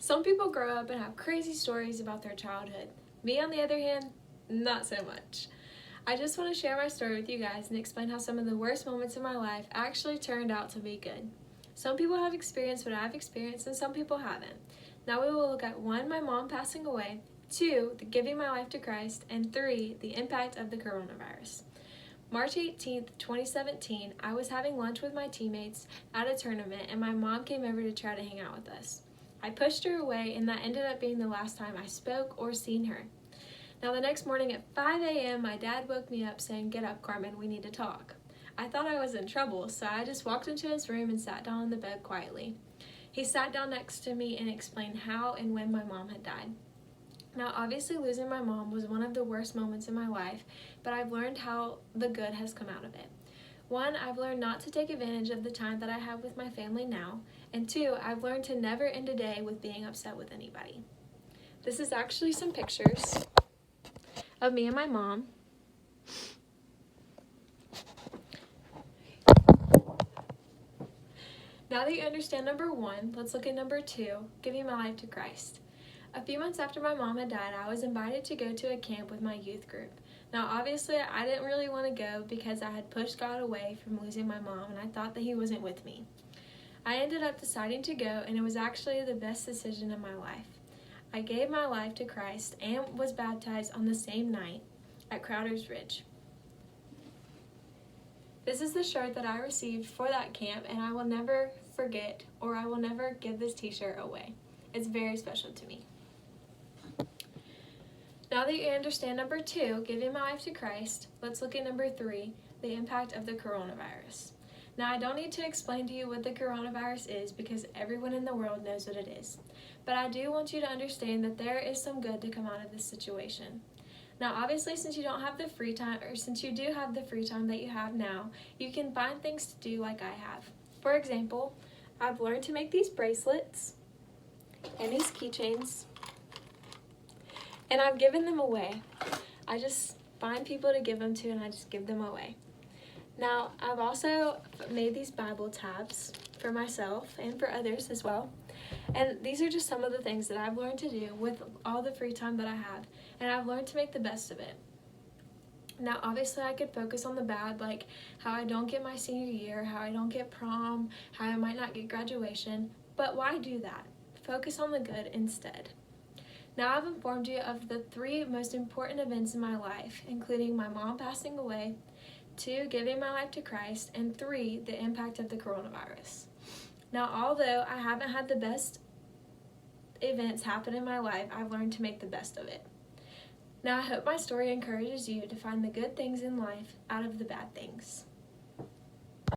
Some people grow up and have crazy stories about their childhood. Me, on the other hand, not so much. I just want to share my story with you guys and explain how some of the worst moments in my life actually turned out to be good. Some people have experienced what I've experienced and some people haven't. Now we will look at 1, my mom passing away, 2, the giving my life to Christ, and 3, the impact of the coronavirus. March 18th, 2017, I was having lunch with my teammates at a tournament and my mom came over to try to hang out with us. I pushed her away and that ended up being the last time I spoke or seen her. Now the next morning at 5 a.m. my dad woke me up saying, "Get up, Carmen, we need to talk." I thought I was in trouble, so I just walked into his room and sat down on the bed quietly. He sat down next to me and explained how and when my mom had died. Now obviously losing my mom was one of the worst moments in my life, but I've learned how the good has come out of it. 1, I've learned not to take advantage of the time that I have with my family now, and 2, I've learned to never end a day with being upset with anybody. This is actually some pictures of me and my mom. Now that you understand number 1, let's look at number 2, giving my life to Christ. A few months after my mom had died, I was invited to go to a camp with my youth group. Now obviously I didn't really want to go because I had pushed God away from losing my mom and I thought that he wasn't with me. I ended up deciding to go and it was actually the best decision of my life. I gave my life to Christ and was baptized on the same night at Crowder's Ridge. This is the shirt that I received for that camp and I will never forget or I will never give this t-shirt away. It's very special to me. Now that you understand number 2, giving my life to Christ, let's look at number 3, the impact of the coronavirus. Now I don't need to explain to you what the coronavirus is because everyone in the world knows what it is. But I do want you to understand that there is some good to come out of this situation. Now obviously since you don't have the free time, or since you do have the free time that you have now, you can find things to do like I have. For example, I've learned to make these bracelets and these keychains. And I've given them away. I just find people to give them to and I just give them away. Now, I've also made these Bible tabs for myself and for others as well. And these are just some of the things that I've learned to do with all the free time that I have. And I've learned to make the best of it. Now, obviously, I could focus on the bad, like how I don't get my senior year, how I don't get prom, how I might not get graduation. But why do that? Focus on the good instead. Now I've informed you of the 3 most important events in my life, including my mom passing away, 2, giving my life to Christ, and 3, the impact of the coronavirus. Now although I haven't had the best events happen in my life, I've learned to make the best of it. Now I hope my story encourages you to find the good things in life out of the bad things.